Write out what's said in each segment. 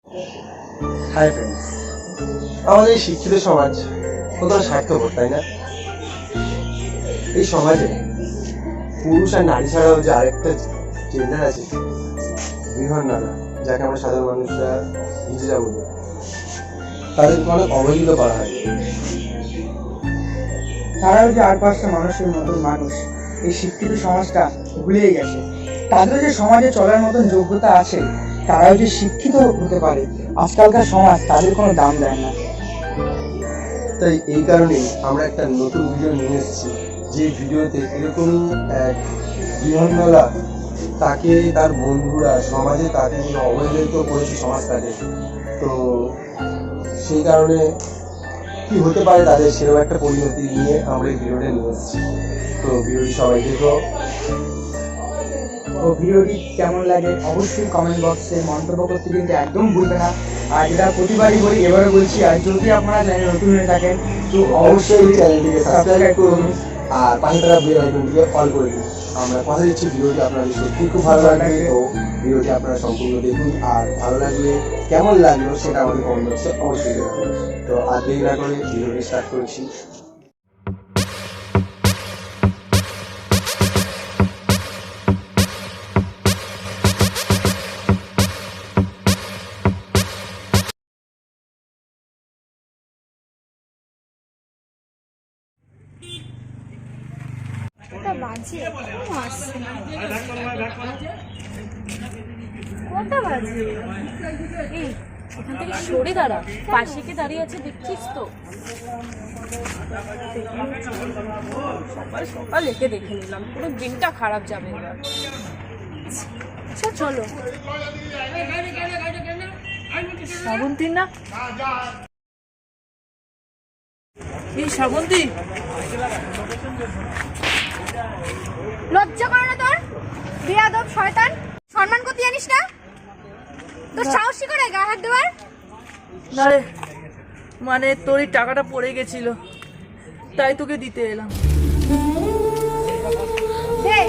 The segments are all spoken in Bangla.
হাই ফ্রেন্ডস, আমাদের এই শিক্ষিত সমাজ কতটা স্বার্থপর, তাই না? এই সমাজে পুরুষ আর নারী ছাড়াও যে আরেকটা জেন্ডার আছে, বৃহন্নলা, যাকে আমরা সাধারণ মানুষরা হিজড়া বলি, তাদেরকে অনেক অবহেলিত করা হয়। তারাও যে আর পাঁচটা মানুষের মতন মানুষ, এই শিক্ষিত সমাজটা ভুলেই গেছে। তাদেরও যে সমাজে চলার মতন যোগ্যতা আছে, তারাও যে শিক্ষিত হতে পারে, আজকালকার সমাজ তাদের কোনো দাম দেয় না। তাই এই কারণেই আমরা একটা নতুন ভিডিও নিয়ে এসেছি, যে ভিডিওতে এরকমই এক বৃহন্নলা, তাকে তার বন্ধুরা সমাজে তাকে নিয়ে অবহেলিত করেছে সমাজ তাকে। তো সেই কারণে কি হতে পারে তাদের, সেরকম একটা পরিণতি নিয়ে আমরা এই ভিডিওটা নিয়ে এসেছি। তো ভিডিওটি সবাই দেখো। ও ভিডিওটি কেমন লাগে অবশ্যই কমেন্ট বক্সে মন্তব্য করতে কিন্তু একদম ভুলবে না। আর যেটা প্রতিবারই বলি, এবারে বলছি, আর যদি আপনারা চ্যানেল নতুন হয়ে থাকেন তো অবশ্যই চ্যানেলটিকে সাবস্ক্রাইব করুন আর পাশে থাকা বেল আইকনটিকে অল করে দিন। আমরা কথা দিচ্ছি ভিডিওটি আপনাদের সত্যি খুব ভালো লাগবে। তো ভিডিওটি আপনারা সম্পূর্ণ দেখুন, আর ভালো লাগলে কেমন লাগলো সেটা আমাদের কমেন্ট বক্সে অবশ্যই জানাবেন। তো আর দেরি না করে ভিডিওটি স্টার্ট করছি। কটা বাজে? এখনো আসছে না। কটা বাজে? এই ওখান থেকে সরে দাঁড়া, পাশে কে দাঁড়িয়ে আছে দেখছিস তো? সকাল সকাল একে দেখে নিলাম, পুরো দিনটা খারাপ যাবে এবার। আচ্ছা চলো। শ্রাবন্তী না, এই শ্রাবন্তী, লজ্জা করে না তোর? বেয়াদব শয়তান, সম্মান করতে জানিস না? তোর সাহসী করে গায়ে হাত দেওয়ার? না রে, মানে তোর এই টাকাটা পড়ে গেছিল, তাই তোকে দিতে এলাম। দে।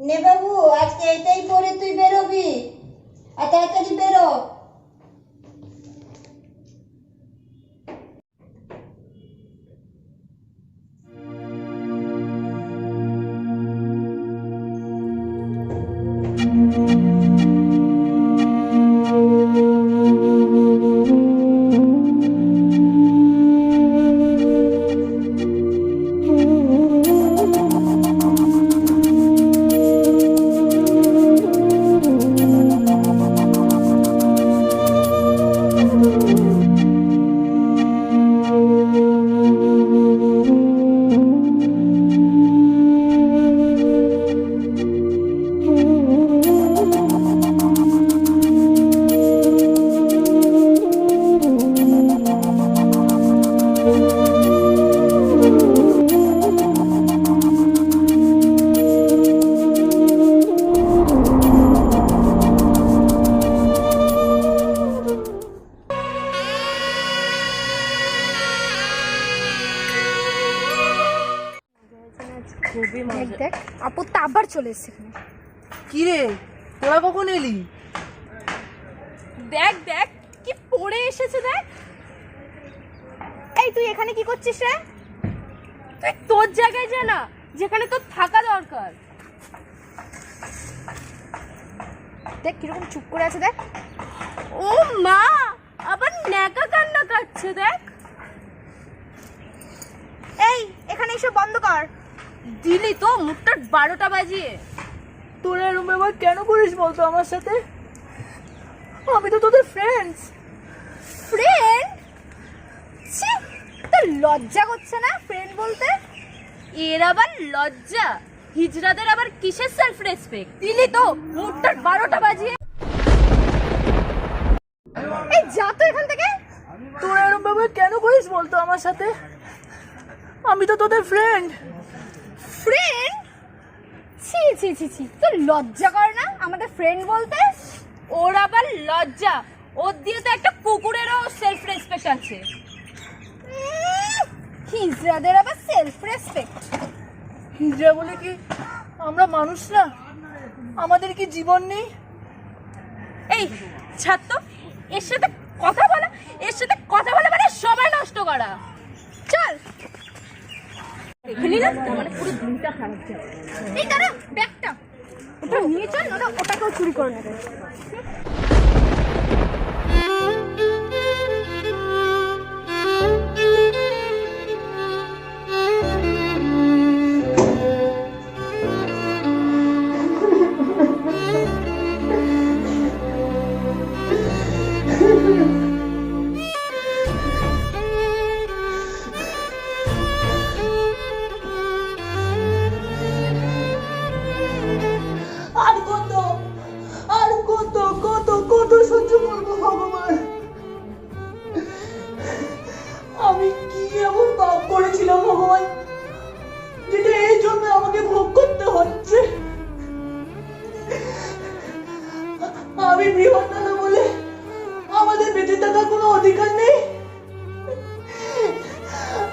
নে বাবু, আজকে এটাই পরে তুই বেরোবি, আর তাড়াতাড়ি বেরো। খুবই দেখ মজা। দেখ, আপত্তি আবার চলে এসছে এখানে। কি রে, তোরা কখন এলি? দেখ দেখ কি পড়ে এসেছে দেখ। এই তুই এখানে কি করছিস রে? তুই তোর জায়গায় যা না, যেখানে তোর থাকা দরকার। দেখ কিরকম চুপ করে আছে দেখ। ও মা, আবার ন্যাকা কান্না কাটছে দেখ। এই এখানে এসে বন্ধ কর। দিলি তো মুখটা 12টা বাজিয়ে। তোরা এরম ব্যবহার কেন করিস বলতো আমার সাথে? আমি তো তোদের ফ্রেন্ডস। ফ্রেন্ড? ছি, তোর লজ্জা করছে না ফ্রেন্ড বলতে? এর আবার লজ্জা? হিজড়াদের আবার কিসের সেলফ রেসপেক্ট? দিলি তো মুখটা 12টা বাজিয়ে। এই যা তো এখান থেকে। তোরা এরম ব্যবহার কেন করিস বলতো আমার সাথে? আমি তো তোদের ফ্রেন্ড। ছি ছি ছি, তোর লজ্জা করে না আমাদের ফ্রেন্ড বলতে? ওর আবার লজ্জা? ওর দিয়ে তো একটা কুকুরেরও সেলফ রেসপেক্ট আছে। হিজড়াদের আবার সেলফ রেসপেক্ট? হিজড়া বলে কি আমরা মানুষ না? আমাদের কি জীবন নেই? এই ছাড় তো, এর সাথে কথা বলা, এর সাথে কথা বলা মানে সময় নষ্ট করা। চল দেখলি না, মানে পুরো দিনটা খারাপ যাবে। এই দাঁড়া, ব্যাগটা ওটা নিয়ে চল, ওটাকেও চুরি করে নেবে। আর কত আর কত কত কত সহ্য করবো ভগবান? আমি কি এমন পাপ করেছিলাম ভগবান, যেটা এই জন্য আমাকে ভোগ করতে হচ্ছে? আমি বৃহন্নলা বলে আমাদের বেঁচে থাকার কোনো অধিকার নেই?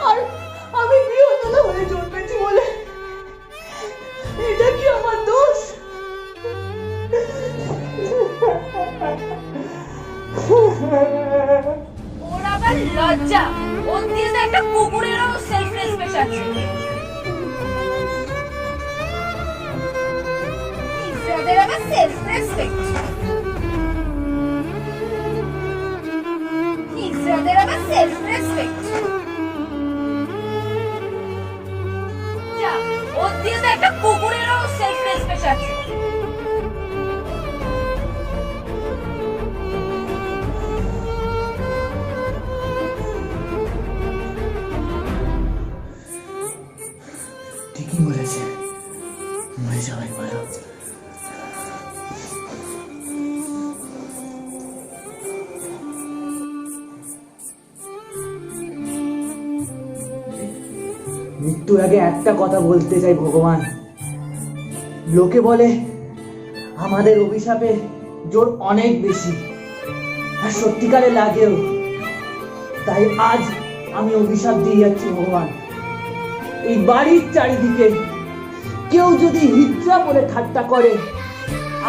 আর আমি বৃহন্নলা হয়ে জন্মেছি বলে এটা কি আমার দোষ? ওর আবার লজ্জা? ওর দিয়ে তো একটা কুকুরেরও সেলফ রেসপেক্ট আছে। হিজড়াদের আবার সেলফ রেসপেক্ট? হিজড়াদের আবার সেলফ রেসপেক্ট? ওর দিয়ে তো একটা কুকুরেরও সেলফ রেসপেক্ট আছে। ঠিকই বলেছে, মরে যাওয়াই ভালো। মৃত্যুর আগে একটা কথা বলতে চাই ভগবান। লোকে বলে আমাদের অভিশাপে জোর অনেক বেশি, আর সত্যিকারে লাগেও। তাই আজ আমি অভিশাপ দিয়ে যাচ্ছি ভগবান, এই বাড়ির চারিদিকে কেউ যদি হিজড়া বলে ঠাট্টা করে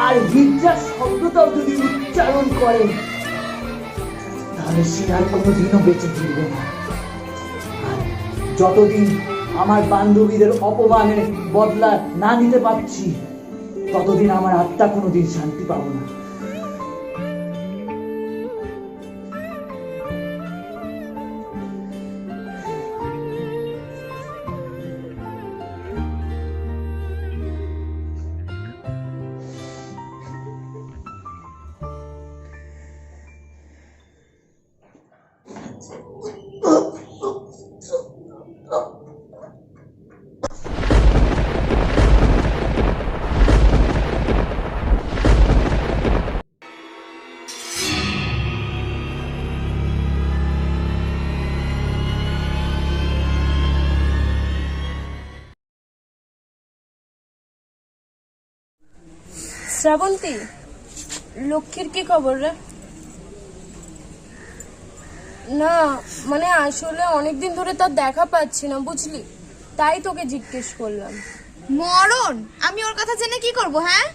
আর হিজড়া শব্দটাও যদি উচ্চারণ করে, তাহলে সে আর কোনোদিনও বেঁচে ফিরবে না। আর যতদিন আমার বান্ধবীদের অপমানের বদলা না নিতে পারছি, ততদিন আমার আত্মা কোনোদিন শান্তি পাবো না। শ্রাবন্তী, লক্ষ্মীর কি খবর রে? না মানে আসলে অনেকদিন ধরে তার দেখা পাচ্ছি না বুঝলি, তাই তোকে জিজ্ঞেস করলাম। মরণ, আমি ওর কথা জেনে কি করব? হ্যাঁ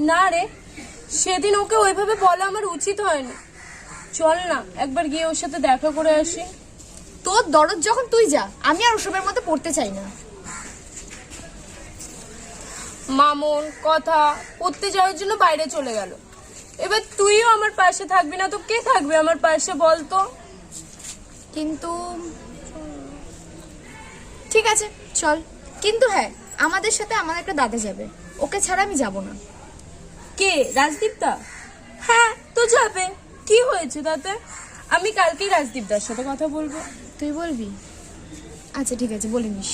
না রে, সেদিন ওকে ওইভাবে বলা আমার উচিত হয়নি। চল না একবার গিয়ে ওর সাথে দেখা করে আসি। তোর দরদ যখন তুই যা, আমি আর ওসবের মধ্যে পড়তে চাই না। মামুন কথা পড়তে যাওয়ার জন্য বাইরে চলে গেল, এবার তুইও আমার পাশে থাকবি না তো কে থাকবে আমার পাশে বল তো? কিন্তু ঠিক আছে চল, কিন্তু হ্যাঁ আমাদের সাথে আমার একটা দাদা যাবে, ওকে ছাড়া আমি যাব না। কে? রাজদীপদা? হ্যাঁ তো যাবে, কি হয়েছে তাতে? আমি কালকেই রাজদীপদার সাথে কথা বলবো। তুই বলবি? আচ্ছা ঠিক আছে, বলে নিস।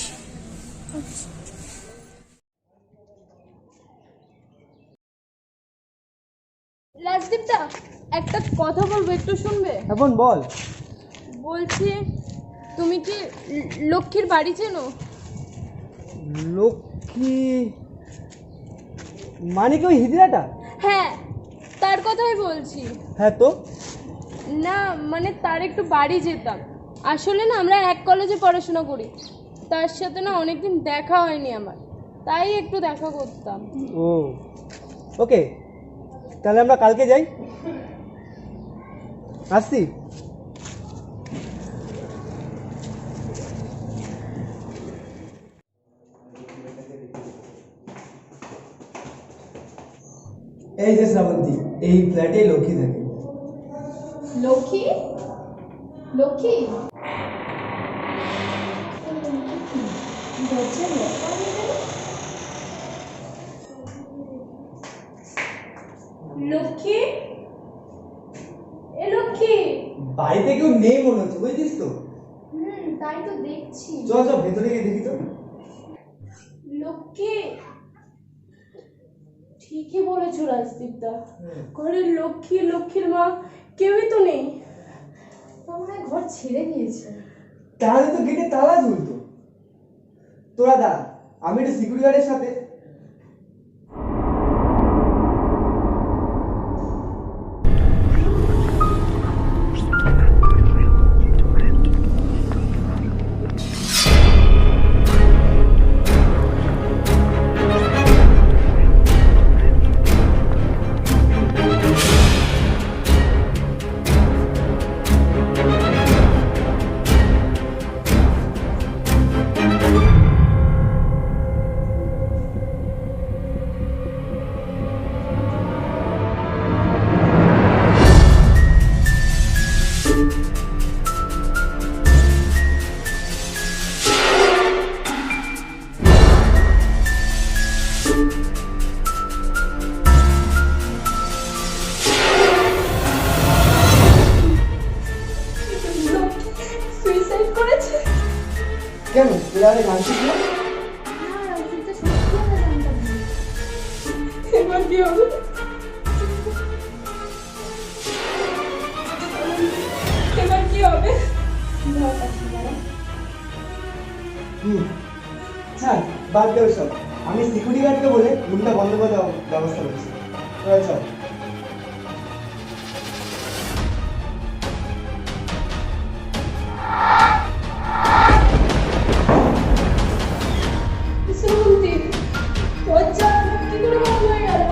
রাজদীপদা একটা কথা বলবো, একটু শুনবে? এখন বল। বলছি তুমি কি লক্ষ্মীর বাড়ি চেনো? লক্ষ্মী? মানে কি ওই হিজড়াটা? হ্যাঁ, তার কথাই বলছি। হ্যাঁ তো না মানে তার একটু বাড়ি যেতাম। আসলে না আমরা এক কলেজে পড়াশোনা করি, তার সাথে না অনেকদিন দেখা হয়নি আমার, তাই একটু দেখা করতাম। ও ওকে, তাহলে আমরা কালকে যাই। আসছি। এই যে শ্রাবন্তী, এই ফ্ল্যাটে লক্ষ্মী থাকে। লক্ষ্মী? লক্ষ্মী? লক্ষ্মী, এ লক্ষ্মী। বাড়িতে কেউ নেই মনে হচ্ছে, বুঝছিস তো? তাই তো দেখছি। চল চল ভেতরে গিয়ে দেখি তো। লক্ষ্মী, ঠিকই বলেছো রাজদীপদা, ঘরের লক্ষ্মী, লক্ষ্মীর মা কেউই তো নেই। মনে হয় ঘর ছেড়ে দিয়েছে। তাহলে তো গেটে তালা ঝুলতো। তোরা দাঁড়া, আমি একটু সিকিউরিটি গার্ডের সাথে। সুইসাইড করেছে? কেন তোরা আরে জানছিস না? এবার কি হবে? এবার কি হবে? স্যার বাদ দেও সব, আমি সিকিউরিটি গার্ডকে বলে রুমটা বন্ধ করে দেওয়ার ব্যবস্থা করছি। তোরা চল। শ্রাবন্তী, দরজা কি করে বন্ধ হয়ে গেল?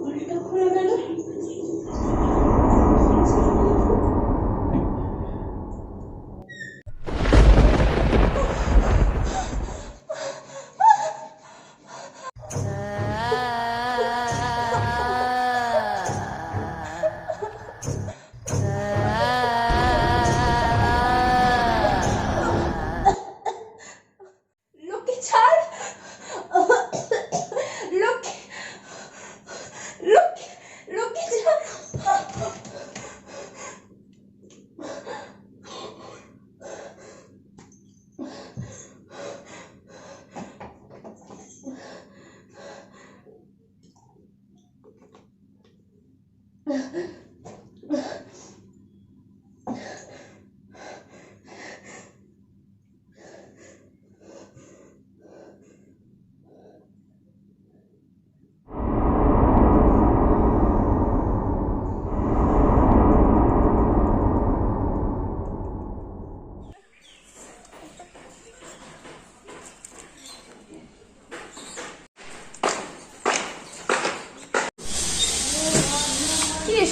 ঘরটা খোলা গেল। লক্ষ্মী ছাড়, লক্ষ্মী, লক্ষ্মী, লক্ষ্মী ছাড়।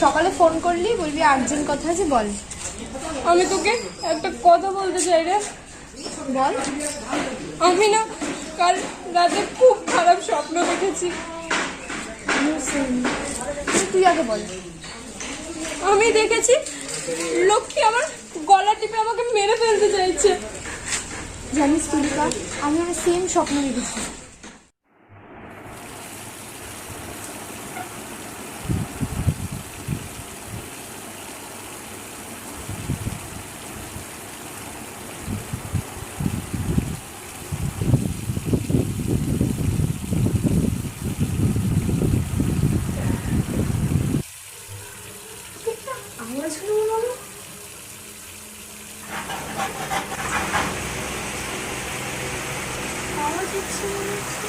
সকালে ফোন করলি, বলবি আর্জেন্ট কথা আছে, বল। আমি তোকে একটা কথা বলতে চাই রে। বল। আমি না কাল রাতে খুব খারাপ স্বপ্ন দেখেছি। তুই আগে বল। আমি দেখেছি লক্ষ্মী আমার গলা টিপে আমাকে মেরে ফেলতে চাইছে। জানিস তুলিকা, আমি আমার সেম স্বপ্ন দেখেছি। আওয়াজ হলো মনে হলো। আওয়াজ হচ্ছে মনে হচ্ছে।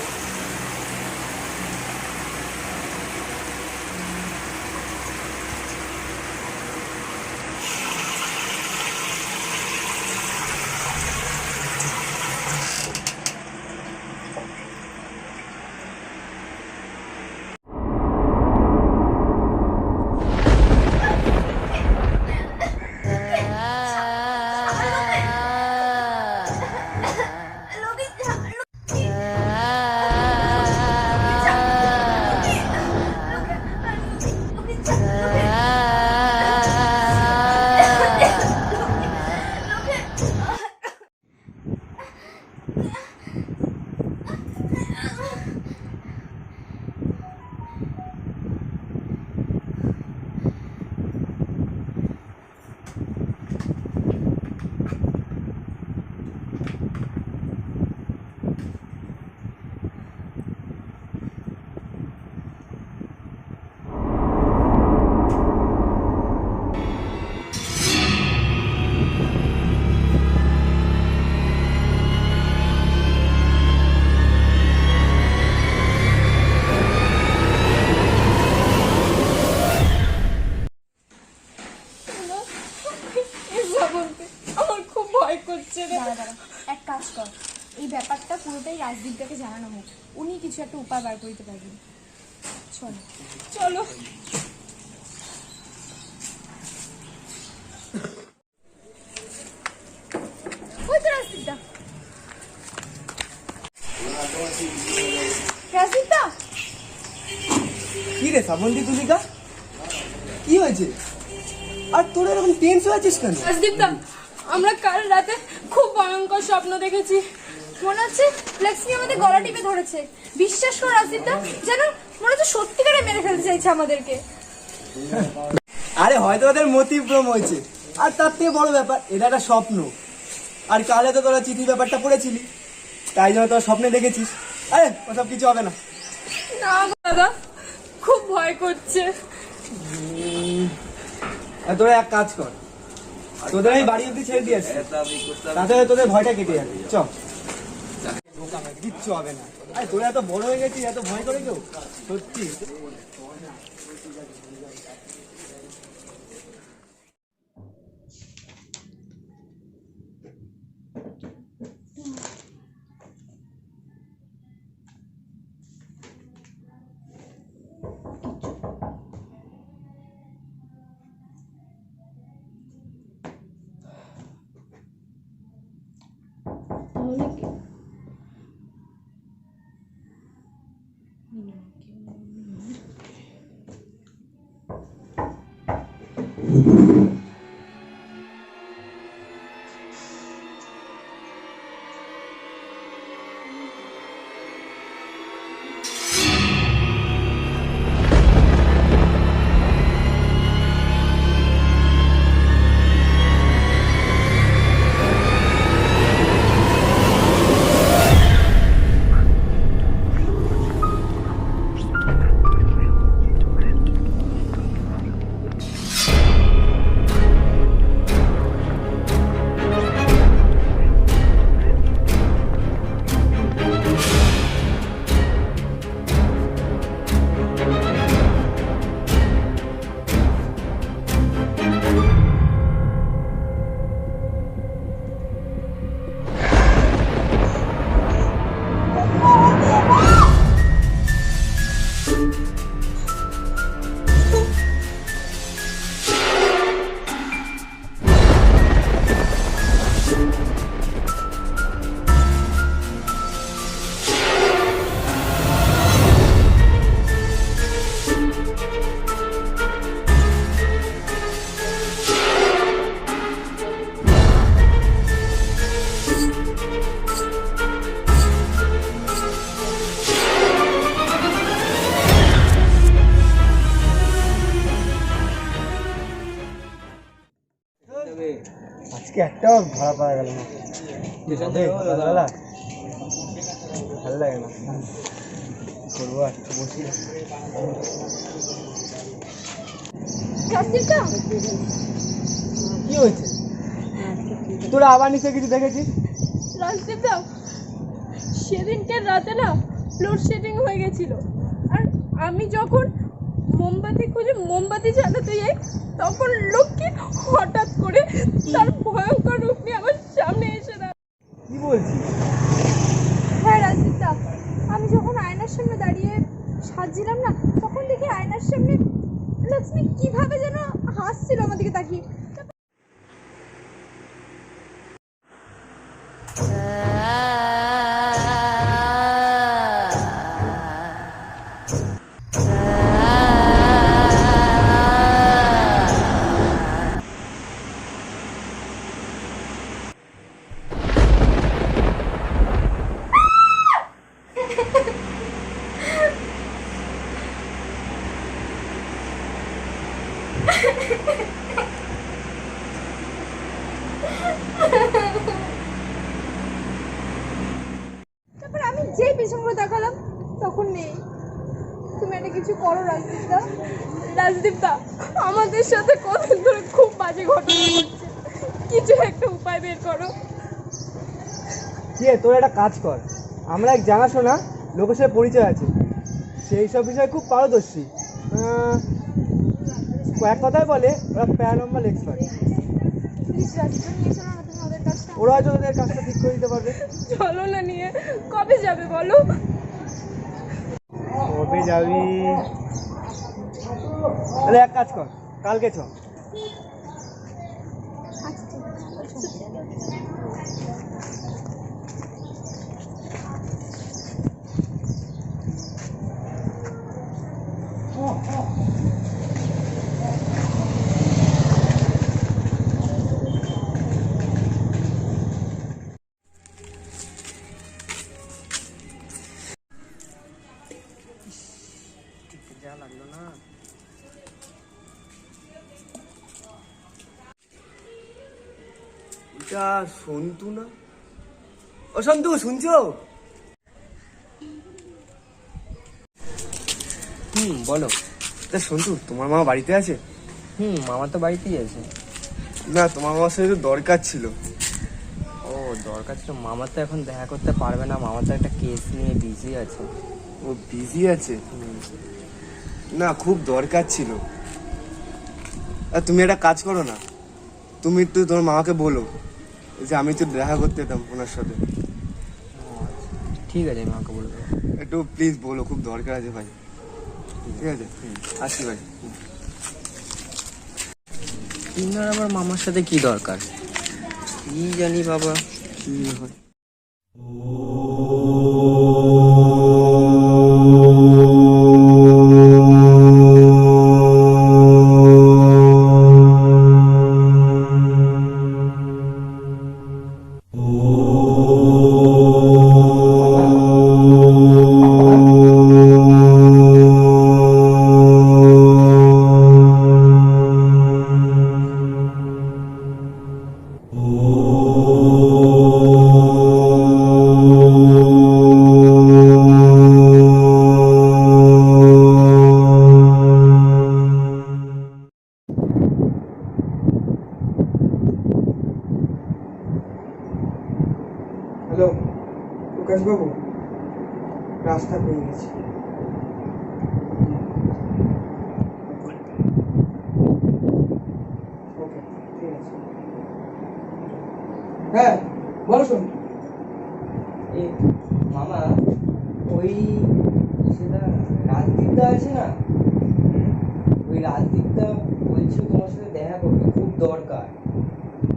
আমার খুব ভয় করছে রে। দাঁড়া দাঁড়া, এক কাজ কর, এই ব্যাপারটা পুরোটাই রাজদীপটাকে জানানো হোক, উনি কিছু একটা উপায় বার করতে পারবেন। চল। চলো। ওই তো রাজদীপটা। রাজদীপটা, কি রে শ্রাবন্তী তুলিকা, কি হয়েছে? আর তোরা এরকম টেন্স হয়ে আছিস কেন? রাজদীপদা, আমরা কাল রাতে খুব ভয়ঙ্কর স্বপ্ন দেখেছি। মনে হচ্ছে লক্ষ্মী আমাদের গলা টিপে ধরেছে। বিশ্বাস কর রাজদীপটা, যেন মনে হচ্ছে সত্যিকারে মেরে ফেলতে চাইছে আমাদেরকে। আরে হয়তো ওদের মতিভ্রম হয়েছে, আর তার থেকে বড় ব্যাপার এটা একটা স্বপ্ন। আর কালে তো তোরা চিঠির ব্যাপারটা পড়েছিলি, তাই জন্য তোরা স্বপ্নে দেখেছিস। আরে ওসব কিছু হবে না। না গো দাদা, খুব ভয় করছে। আর তোরা এক কাজ কর, তোদের আমি বাড়ি অব্দি ছেড়ে দিয়ে আসি, তাতে তোদের ভয়টা কেটে যাবে। চ, কিচ্ছু হবে না। আরে তোরা এত বড় হয়ে গেছিস, এত ভয় করে কেউ? সত্যি আজকে একটাও ভাড়া পাওয়া গেল না। সকালবেলা ভালো লাগে না, কি করবো আর, বসি। রাজদীপদা, কি হয়েছে? তোরা আবার নিচে কিছু দেখেছিস? রাজদীপদা, সেদিনকে রাতে না লোডশেডিং হয়ে গেছিল, আর আমি যখন মোমবাতি খুঁজে মোমবাতি জ্বালাতে যাই তখন লক্ষ্মী হঠাৎ করে তার ভয়ঙ্কর রূপ নিয়ে আমার সামনে এসে দাঁড়ায়। কি বলছিস? হ্যাঁ রাজদীপদা, আমি যখন আয়নার সামনে দাঁড়িয়ে সাজছিলাম না, তখন দেখি আয়নার সামনে লক্ষ্মী কিভাবে যেন হাসছিল আমার দিকে তাকিয়ে। তারপর আমি যেই পেছনগুলো দেখালাম তখন নেই। তুমি একটা কিছু করো রাজদীপদা। রাজদীপদা, আমাদের সাথে কতদিন ধরে খুব বাজে ঘটনা ঘটছে, কিছু একটা উপায় বের করো। কি তোর একটা কাজ কর, আমরা এক জানাশোনা লোকের সাথে পরিচয় আছে, সেই সব বিষয়ে খুব পারদর্শী। কয়েক কথায় বলে ওরা প্যারানর্মাল এক্সপার্ট। প্লিজ রাজদীপদা, নিয়ে চলো না তুমি ওদের কাছে। ওরা হয়তো ওদের কাজটা ঠিক করে দিতে পারবে। চলো না নিয়ে, কবে যাবে বলো? কবে যাবি? তাহলে এক কাজ কর, কালকে চ। আচ্ছা ঠিক আছে। যা লাগলো না। এটা সন্তু না? ও সন্তু, শুনছো? বলো। তা সন্তু, তোমার মা বাড়িতে আছে? মামা তো বাড়িতেই আছে। না, তোমার মামার সাথে তো দরকার ছিল। ও দরকার ছিল? মামা তো এখন দেখা করতে পারবে না, মামা তো একটা কেস নিয়ে বিজি আছে। ও বিজি আছে? না, খুব দরকার ছিল। আর তুমি একটা কাজ করো না, তুমি একটু তোমার মামাকে বলো যে আমি তো দেখা করতে যেতাম ওনার সাথে। ঠিক আছে, আমি মাকে বলে দেবো। একটু প্লিজ বলো, খুব দরকার আছে ভাই। ঠিক আছে, আসি ভাই। তিনার আবার মামার সাথে কি দরকার, কি জানি বাবা কি হয়। হ্যালো প্রকাশবাবু, রাস্তা পেয়ে গেছি। ওকে, ঠিক আছে। হ্যাঁ বলো শোন। মামা, ওই সেটা রাজদীপদা আছে না, ওই রাজদীপদা বলছিল তোমার সাথে দেখা করবে, খুব দরকার।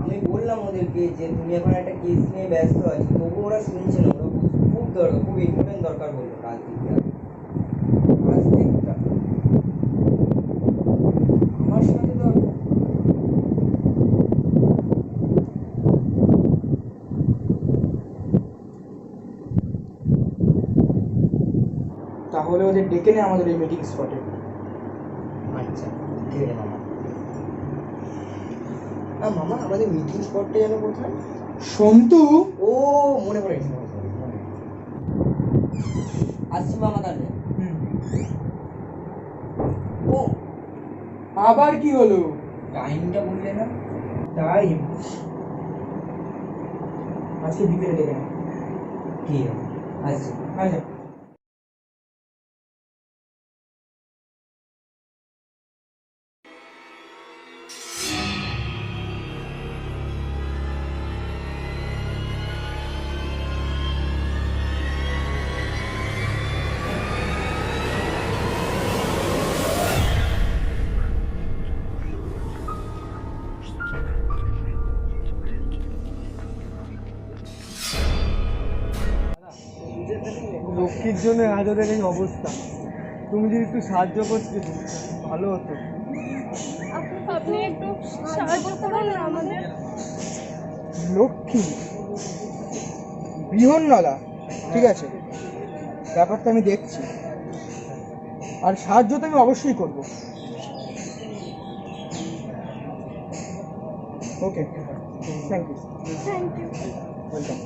আমি বললাম ওদেরকে যে তুমি এখন একটা কেস নিয়ে ব্যস্ত আছো, তবু ওরা শুনছে না, ওরা খুব দরকার, খুব ইম্পর্টেন্ট দরকার বললো রাজদীপদা। রাজদীপদা আমার সাথে তো তাহলে ওদের ডেকে নে আমাদের এই মিটিং স্পটে। আচ্ছা ঠিক আছে মামা। মামা আমাদের মিটিং স্পটটা যেন কোথায়? সন্তু, ও মনে পড়ে গেছে, আসছি মামা তাহলে। ও আবার কি হলো? টাইমটা বললে না? টাইম আজকে বিকেলে ডেকে না। ঠিক আছে, আসছি। আচ্ছা। লক্ষ্মীর জন্য আজকের এই অবস্থা, তুমি যদি একটু সাহায্য করতে ভালো হতো। আপনি একটু সাহায্য করুন না আমাদের। লক্ষ্মী, বৃহন্নলা, ঠিক আছে, ব্যাপারটা আমি দেখছি, আর সাহায্য তো আমি অবশ্যই করব। Okay, thank you. Thank you. Welcome.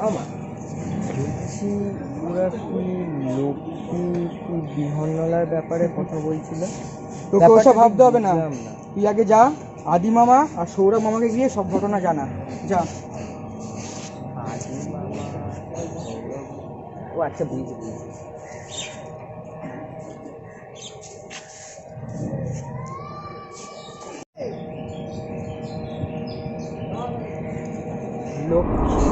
আমার বলছি, ওরা কি লক্ষ্মী কি বিহনলার ব্যাপারে কথা বলছিল? তোকে ওসব ভাবতে হবে না, বুঝলাম না। তুই আগে যা, আদি মামা আর সৌরভ মামাকে গিয়ে সব ঘটনা জানা, যা। আদি মামা, ও আচ্ছা, বুঝেছি বুঝেছি। লক্ষ্মী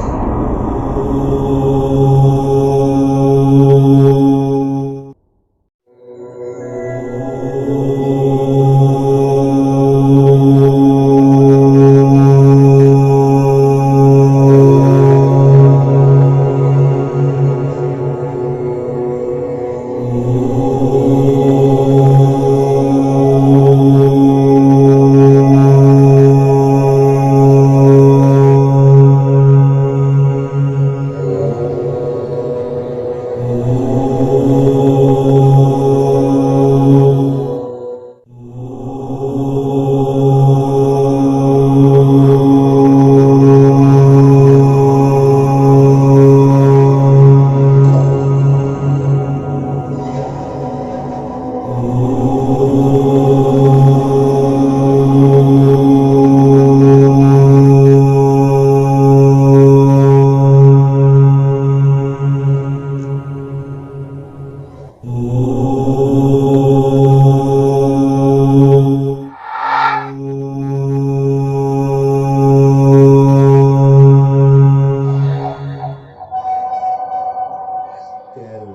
তেরো